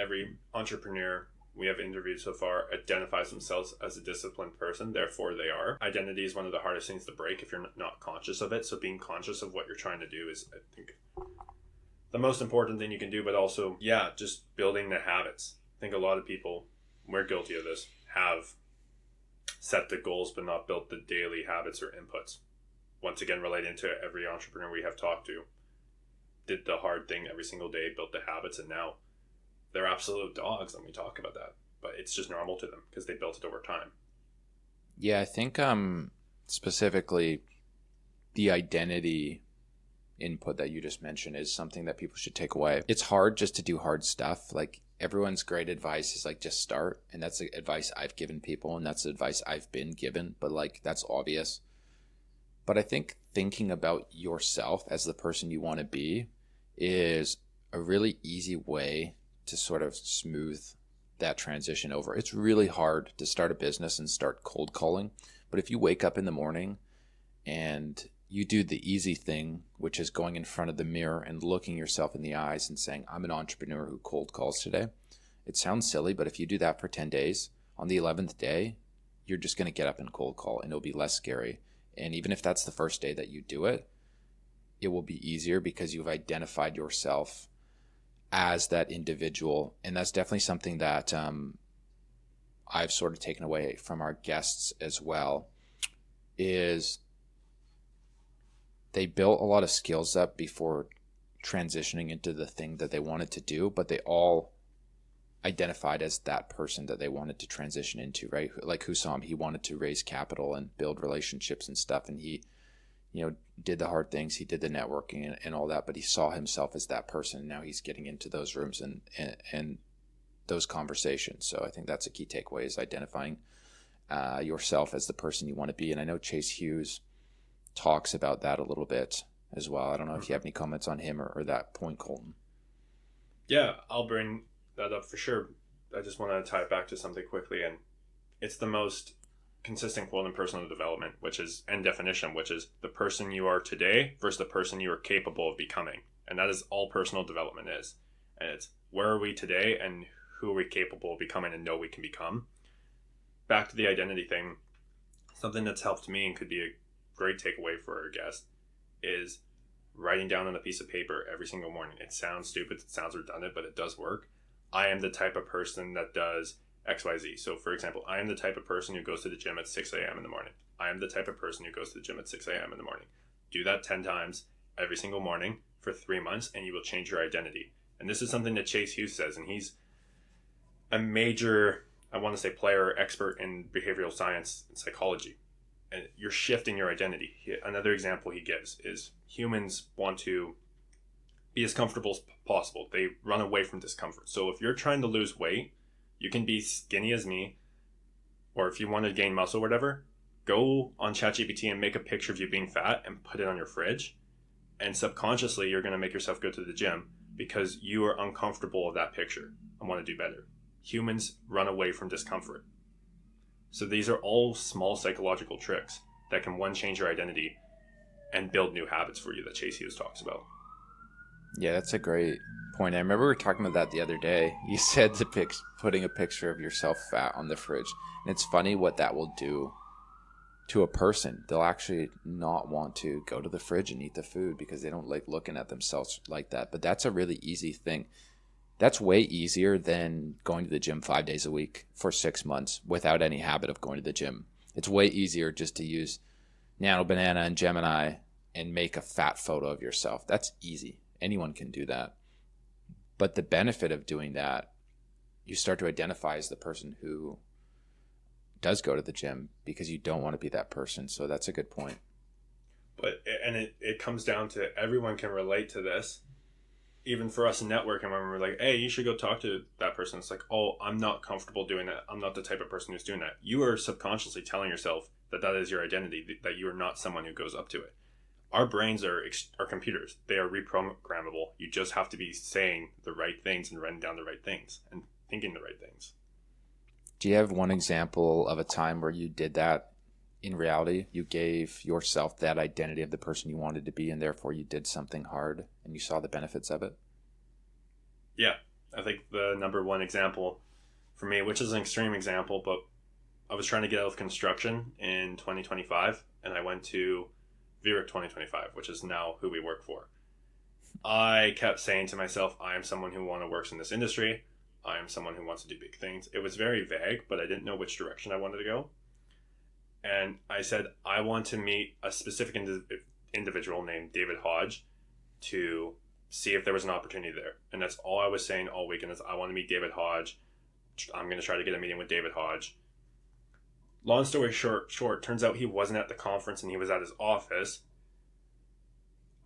every entrepreneur we have interviewed so far identifies themselves as a disciplined person, therefore they are. Identity is one of the hardest things to break if you're not conscious of it. So being conscious of what you're trying to do is, I think, the most important thing you can do, but also, just building the habits. I think a lot of people, we're guilty of this, have set the goals but not built the daily habits or inputs. Once again, relating to every entrepreneur we have talked to, did the hard thing every single day, built the habits, and now they're absolute dogs when we talk about that. But it's just normal to them because they built it over time. Yeah, I think specifically the identity input that you just mentioned is something that people should take away. It's hard just to do hard stuff. Like, everyone's great advice is like, just start. And that's the advice I've given people, and that's the advice I've been given. But like, that's obvious. But I think thinking about yourself as the person you want to be is a really easy way to sort of smooth that transition over. It's really hard to start a business and start cold calling. But if you wake up in the morning and you do the easy thing, which is going in front of the mirror and looking yourself in the eyes and saying, I'm an entrepreneur who cold calls today. It sounds silly, but if you do that for 10 days, on the 11th day, you're just going to get up and cold call, and it'll be less scary. And even if that's the first day that you do it, it will be easier because you've identified yourself as that individual. And that's definitely something that I've sort of taken away from our guests as well, is they built a lot of skills up before transitioning into the thing that they wanted to do, but they all identified as that person that they wanted to transition into, right? Like Hussam, he wanted to raise capital and build relationships and stuff, and he, did the hard things, he did the networking and all that, but he saw himself as that person, and now he's getting into those rooms and those conversations. So I think that's a key takeaway, is identifying yourself as the person you want to be. And I know Chase Hughes talks about that a little bit as well. I don't know if you have any comments on him or that point, Colton. Yeah, I'll bring that up for sure. I just want to tie it back to something quickly, and it's the most consistent quote in personal development, which is, and definition, which is the person you are today versus the person you are capable of becoming. And that is all personal development is. And it's, where are we today and who are we capable of becoming and know we can become. Back to the identity thing, something that's helped me and could be a great takeaway for our guest is writing down on a piece of paper every single morning. It sounds stupid, it sounds redundant, but it does work. I am the type of person that does XYZ. So for example, I am the type of person who goes to the gym at 6 a.m. in the morning. I am the type of person who goes to the gym at 6 a.m. in the morning. Do that 10 times every single morning for 3 months, and you will change your identity. And this is something that Chase Hughes says, and he's a major, I want to say, player or expert in behavioral science and psychology. And you're shifting your identity. Another example he gives is humans want to be as comfortable as possible. They run away from discomfort. So if you're trying to lose weight, you can be skinny as me, or if you want to gain muscle or whatever, go on ChatGPT and make a picture of you being fat and put it on your fridge. And subconsciously, you're going to make yourself go to the gym because you are uncomfortable with that picture and want to do better. Humans run away from discomfort. So these are all small psychological tricks that can, one, change your identity and build new habits for you that Chase Hughes talks about. Yeah, that's a great point. I remember we were talking about that the other day. You said putting a picture of yourself fat on the fridge. And it's funny what that will do to a person. They'll actually not want to go to the fridge and eat the food because they don't like looking at themselves like that. But that's a really easy thing. That's way easier than going to the gym 5 days a week for 6 months without any habit of going to the gym. It's way easier just to use Nano Banana and Gemini and make a fat photo of yourself. That's easy. Anyone can do that. But the benefit of doing that, you start to identify as the person who does go to the gym because you don't want to be that person. So that's a good point. But it comes down to, everyone can relate to this. Even for us in networking, when we're like, hey, you should go talk to that person. It's like, oh, I'm not comfortable doing that. I'm not the type of person who's doing that. You are subconsciously telling yourself that that is your identity, that you are not someone who goes up to it. Our brains are computers. They are reprogrammable. You just have to be saying the right things and writing down the right things and thinking the right things. Do you have one example of a time where you did that in reality? You gave yourself that identity of the person you wanted to be, and therefore you did something hard and you saw the benefits of it? Yeah. I think the number one example for me, which is an extreme example, but I was trying to get out of construction in 2025, and I went to Vierick 2025, which is now who we work for. I kept saying to myself, I am someone who wants to work in this industry. I am someone who wants to do big things. It was very vague, but I didn't know which direction I wanted to go. And I said, I want to meet a specific individual named David Hodge to see if there was an opportunity there. And that's all I was saying all weekend is I want to meet David Hodge. I'm going to try to get a meeting with David Hodge. Long story short, turns out he wasn't at the conference and he was at his office.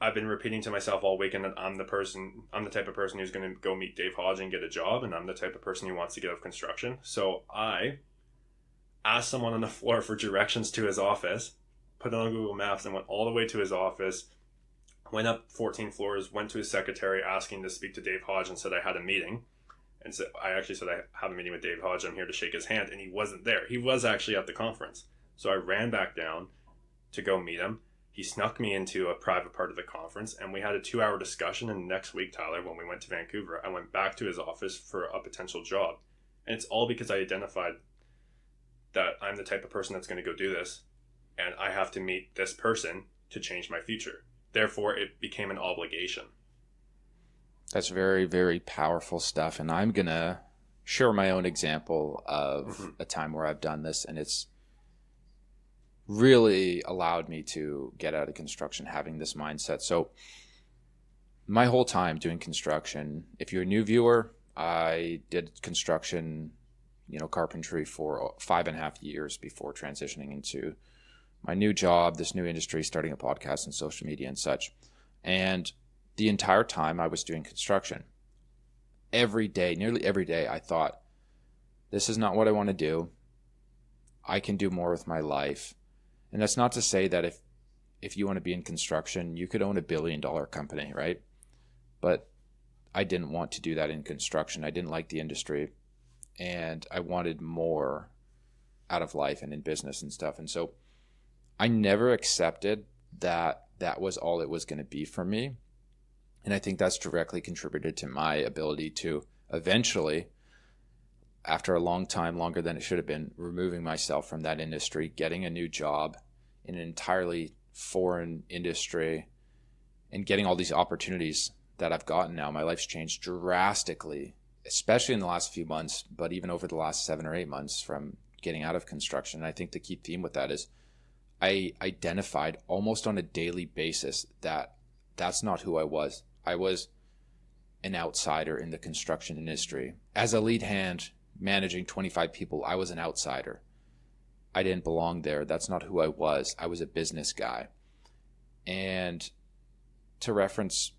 I've been repeating to myself all weekend that I'm the type of person who's going to go meet Dave Hodge and get a job, and I'm the type of person who wants to get out of construction. So I asked someone on the floor for directions to his office, put it on Google Maps, and went all the way to his office, went up 14 floors, went to his secretary asking to speak to Dave Hodge, and said I had a meeting. And so I actually said I have a meeting with Dave Hodge. I'm here to shake his hand, and he wasn't there. He was actually at the conference. So I ran back down to go meet him. He snuck me into a private part of the conference, and we had a 2-hour discussion. And next week, Tyler, when we went to Vancouver, I went back to his office for a potential job. And it's all because I identified that I'm the type of person that's going to go do this, and I have to meet this person to change my future. Therefore, it became an obligation. That's very, very powerful stuff. And I'm going to share my own example of a time where I've done this, and it's really allowed me to get out of construction having this mindset. So my whole time doing construction, if you're a new viewer, I did construction, carpentry for 5.5 years before transitioning into my new job, this new industry, starting a podcast and social media and such. And the entire time I was doing construction, every day, nearly every day, I thought, this is not what I want to do. I can do more with my life. And that's not to say that if you want to be in construction, you could own $1 billion company, right? But I didn't want to do that in construction. I didn't like the industry, and I wanted more out of life and in business and stuff. And so I never accepted that that was all it was going to be for me. And I think that's directly contributed to my ability to eventually, after a long time, longer than it should have been, removing myself from that industry, getting a new job in an entirely foreign industry, and getting all these opportunities that I've gotten now. My life's changed drastically, especially in the last few months, but even over the last 7 or 8 months from getting out of construction. And I think the key theme with that is I identified almost on a daily basis that that's not who I was. I was an outsider in the construction industry. As a lead hand managing 25 people, I was an outsider. I didn't belong there. That's not who I was. I was a business guy. And to reference,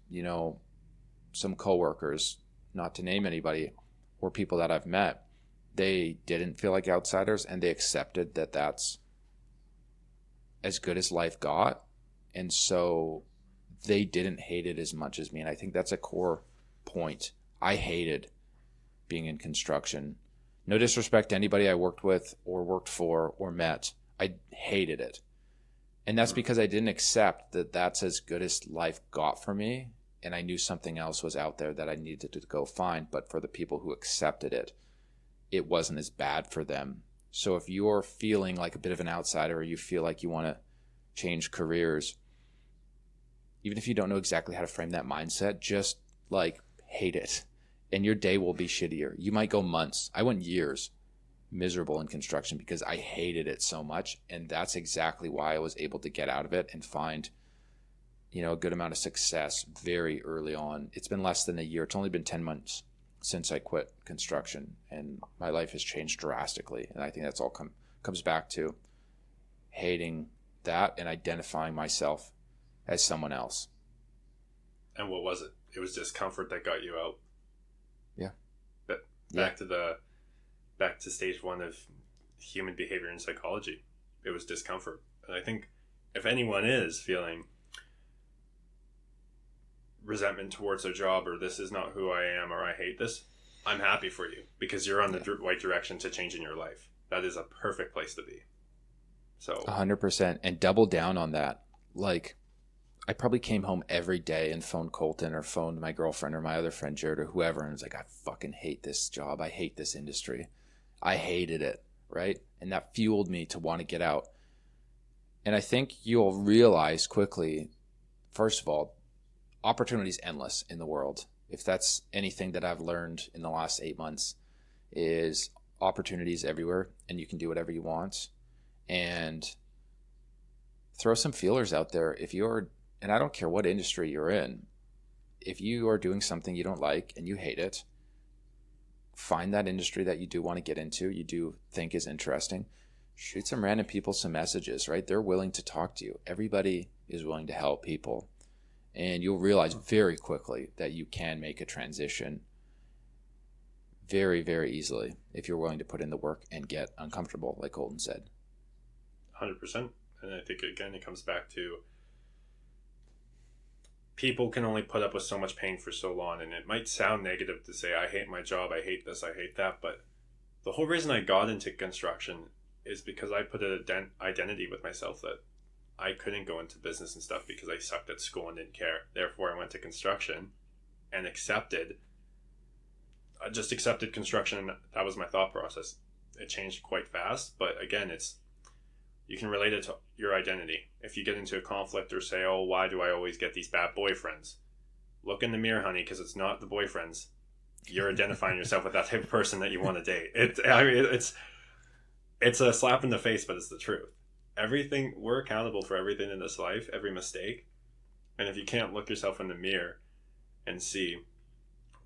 some coworkers, not to name anybody, or people that I've met, they didn't feel like outsiders, and they accepted that that's as good as life got. And so they didn't hate it as much as me. And I think that's a core point. I hated being in construction. No disrespect to anybody I worked with or worked for or met. I hated it. And that's because I didn't accept that that's as good as life got for me. And I knew something else was out there that I needed to go find. But for the people who accepted it, it wasn't as bad for them. So if you're feeling like a bit of an outsider, or you feel like you want to change careers, even if you don't know exactly how to frame that mindset, just hate it. And your day will be shittier. You might go months. I went years miserable in construction because I hated it so much. And that's exactly why I was able to get out of it and find, a good amount of success very early on. It's been less than a year. It's only been 10 months since I quit construction, and my life has changed drastically. And I think that's all comes back to hating that and identifying myself as someone else. And what was it? It was discomfort that got you out. Yeah. But back to stage 1 of human behavior and psychology. It was discomfort. And I think if anyone is feeling resentment towards their job, or this is not who I am, or I hate this, I'm happy for you, because you're on the right direction to changing your life. That is a perfect place to be. So 100%, and double down on that. I probably came home every day and phoned Colton or phoned my girlfriend or my other friend Jared or whoever, and was like, I fucking hate this job. I hate this industry. I hated it, right? And that fueled me to want to get out. And I think you'll realize quickly, first of all, opportunity is endless in the world. If that's anything that I've learned in the last 8 months, is opportunities everywhere, and you can do whatever you want. And throw some feelers out there. If you're, and I don't care what industry you're in, if you are doing something you don't like and you hate it, find that industry that you do want to get into, you do think is interesting. Shoot some random people some messages, right? They're willing to talk to you. Everybody is willing to help people. And you'll realize very quickly that you can make a transition very, very easily if you're willing to put in the work and get uncomfortable, like Colton said. 100%. And I think, again, it comes back to people can only put up with so much pain for so long. And it might sound negative to say, I hate my job, I hate this, I hate that. But the whole reason I got into construction is because I put an identity with myself that I couldn't go into business and stuff because I sucked at school and didn't care. Therefore, I went to construction and just accepted construction. And that was my thought process. It changed quite fast. But again, you can relate it to your identity. If you get into a conflict or say, oh, why do I always get these bad boyfriends? Look in the mirror, honey, because it's not the boyfriends. You're identifying yourself with that type of person that you want to date. It's a slap in the face, but it's the truth. We're accountable for everything in this life, every mistake. And if you can't look yourself in the mirror and see,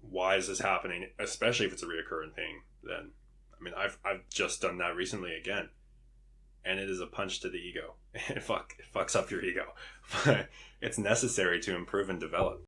why is this happening, especially if it's a reoccurring thing, then, I mean, I've just done that recently again. And it is a punch to the ego. It fucks up your ego. But it's necessary to improve and develop.